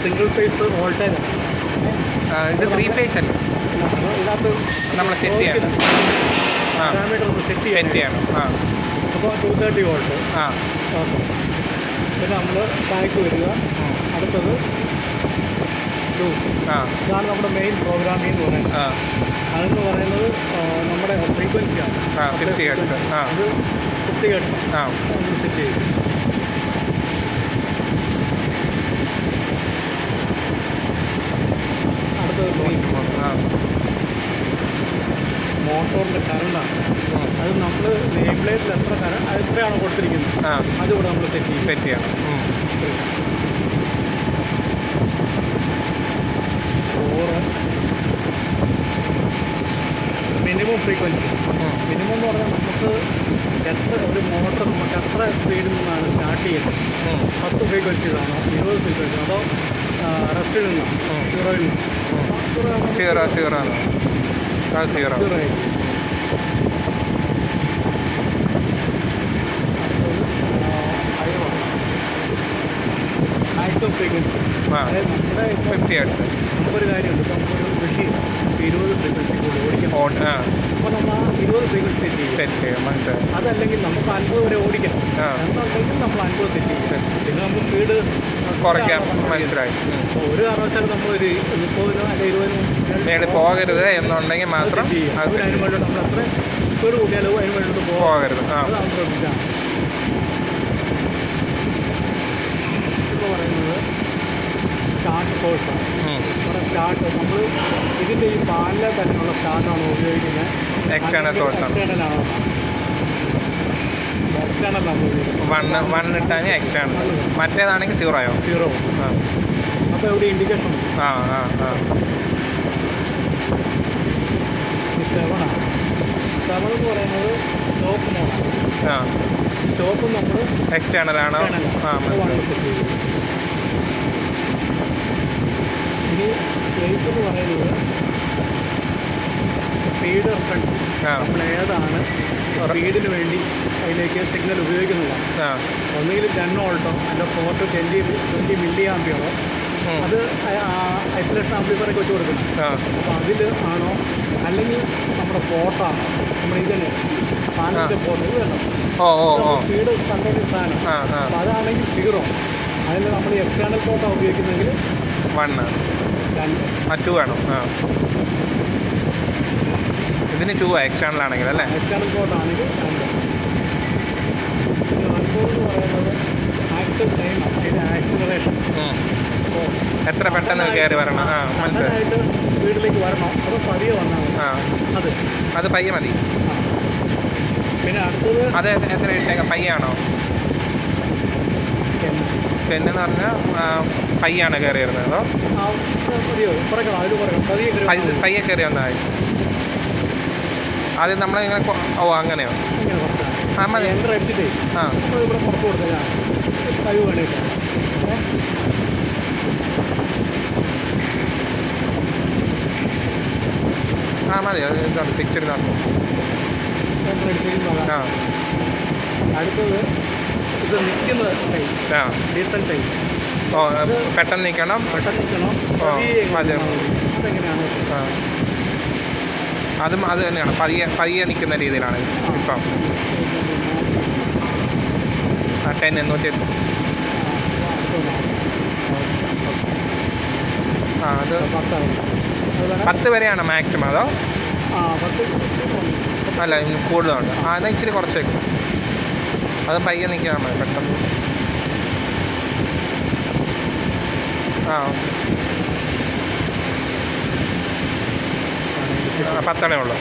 Single phase voltage ആണ്. ഇത് 3 face അല്ലേ? ഇതിനകത്ത് നമ്മൾ സെറ്റ് ചെയ്യണം. പാരാമീറ്റർ ഒന്ന് സെറ്റ് ചെയ്യണം. അപ്പോൾ 230 വോൾട്ട്. ഓക്കെ. പിന്നെ നമ്മൾ ബാക്ക് വരിക. അടുത്തത് 2. ഇതാണ് നമ്മുടെ മെയിൻ പ്രോഗ്രാമിംഗ് എന്ന് പറയുന്നത്. അതെന്ന് പറയുന്നത് നമ്മുടെ ഫ്രീക്വൻസിയാണ്. 50 ഹെർട്സ്. അത് 50 ഹെർട്സ് നമ്മൾ സെറ്റ് ചെയ്യും. അടുത്തത് മോട്ടോറിൻ്റെ കറണ്ടാണ്. അത് നമ്മൾ നെയിം പ്ലേറ്റിൽ എത്ര കറണ്ട് എത്രയാണോ കൊടുത്തിരിക്കുന്നത് അതുകൂടെ നമ്മൾ സെറ്റ് ചെയ്യണം. Minimum frequency. മിനിമം എന്ന് പറഞ്ഞാൽ നമുക്ക് എത്ര ഒരു മോട്ടർ നമുക്ക് എത്ര സ്പീഡിൽ നിന്നാണ് സ്റ്റാർട്ട് ചെയ്യുന്നത്? 10 ഫ്രീക്വൻസിയിലാണോ 20 ഫ്രീക്വൻസി അതോ റെസ്റ്റിൽ നിന്നാണ്? സീറോയിൽ നിന്നാണ്. Zero maximum frequency. അതായത് നമ്മുടെ 50 ഹെർട്സ്. നമുക്കൊരു കാര്യമുണ്ട്. ഇപ്പോൾ നമുക്കൊരു മെഷീൻ 20 ഫ്രീക്വൻസി കൂടുതൽ ഓടിക്കണം. അപ്പോൾ നമ്മൾ ആ 20 ഫ്രീക്വൻസി സെറ്റ് ചെയ്യും. അതല്ലെങ്കിൽ നമുക്ക് 50 വരെ ഓടിക്കണം എന്നുണ്ടെങ്കിൽ നമ്മൾ 50 സെറ്റ് ചെയ്യും. പിന്നെ നമുക്ക് സ്പീഡ് കുറയ്ക്കാം. മനസ്സിലായി. ഒരു കാരണവശാലും നമ്മളൊരു 30 അല്ലെങ്കിൽ 20 പോകരുത് എന്നുണ്ടെങ്കിൽ മാത്രം അതിന് വേണ്ടിയിട്ട് നമ്മൾ അത്ര സ്പീഡ് കൂട്ടിയാലോ അതിന് വേണ്ടിയിട്ട് പോകരുത്. അത് നമ്മൾ ശ്രദ്ധിച്ചാണ്. ഇപ്പോൾ പറയുന്നത് സ്റ്റാർട്ട് സോഴ്സാണ്. സ്റ്റാർട്ട് നമ്മൾ ഇതിൻ്റെ ഈ പാലിലെ തന്നെയുള്ള സ്റ്റാർട്ടാണ് ഉപയോഗിക്കുന്നത്. എക്സ്റ്റേണൽ സോഴ്സാണ്. വൺ ഇട്ടാൽ എക്സ്റ്റേണൽ, മറ്റേതാണെങ്കിൽ സീറോ. അപ്പോൾ ഇവിടെ ഇൻഡിക്കേഷൻ ഉണ്ട്. 7 എന്ന് പറയുന്നത് സ്റ്റോപ്പ് മോഡാണ്. സ്റ്റോപ്പ് നമ്മൾ എക്സ്റ്റേണൽ ആണോ? ഇനി 8 എന്ന് പറയുന്നത് സ്പീഡ് റെഫറൻസ്. നമ്മൾ ഏതാണ് സ്പീഡിന് വേണ്ടി അതിലേക്ക് സിഗ്നൽ ഉപയോഗിക്കുന്നതാണ്. ഒന്നുകിൽ 10 വോൾട്ടോ അല്ല 4 to 20 മില്ലി ആംപിയറോ അത് ഐസൊലേഷൻ ആംപ്ലിഫയറൊക്കെ വെച്ച് കൊടുക്കണം. അപ്പോൾ അതിൽ ആണോ അല്ലെങ്കിൽ നമ്മുടെ പോർട്ടാണോ? നമ്മുടെ ഇതിന് പാനലിൻ്റെ പോർട്ട് ഇത് വേണം. സ്പീഡ് കൺട്രോൾ സാധനം. അപ്പോൾ അതാണെങ്കിൽ 0. അതിൽ നമ്മൾ എക്സ്റ്റേണൽ പോർട്ടാണ് ഉപയോഗിക്കുന്നതെങ്കിൽ 2 വേണം. ഇതിന് 2 എക്സ്റ്റേണൽ ആണെങ്കിൽ അല്ലേ? എക്സ്റ്റേണൽ പോർട്ടാണെങ്കിൽ 2. പിന്നെ 1 എന്ന് പറയുന്നത് ആക്സൽ ടൈം, അതിൻ്റെ ആക്സിലറേഷൻ. എത്ര പെട്ടെന്ന് കയറി വരണം? മനസ്സിലായിട്ട് സ്പീഡിലേക്ക് വരണോ അതോ പതിയെ വന്നാൽ അത് പയ്യെ മതി. പിന്നെ അടുത്തത് അത് എത്ര ഇട്ടേക്കാം? പയ്യാണോ? 10 എന്ന് പറഞ്ഞാൽ പയ്യാണ് കയറി വരുന്നത് അതോ പയ്യെ കയറി വന്നാൽ മതി? ആദ്യം നമ്മളിങ്ങനെ അങ്ങനെയോ? മതി. മതി. അത് ഇതാണ് ഫിക്സഡ് നടക്കും. അടുത്തത് ഇത് നിൽക്കുന്ന ഡീസൽ ടൈം. പെട്ടെന്ന് നിൽക്കണം. അതും അത് തന്നെയാണ്. പയ്യെ നിൽക്കുന്ന രീതിയിലാണ് ഇപ്പം. 10 108. അത് 10 വരെയാണ് മാക്സിമം അതോ? അല്ല കൂടുതലുണ്ട്. എന്നാൽ ഇച്ചിരി കുറച്ച് വയ്ക്കും. അത് പയ്യെ നിൽക്കാൻ മതി പെട്ടെന്ന്. 10 ഉള്ളൂ.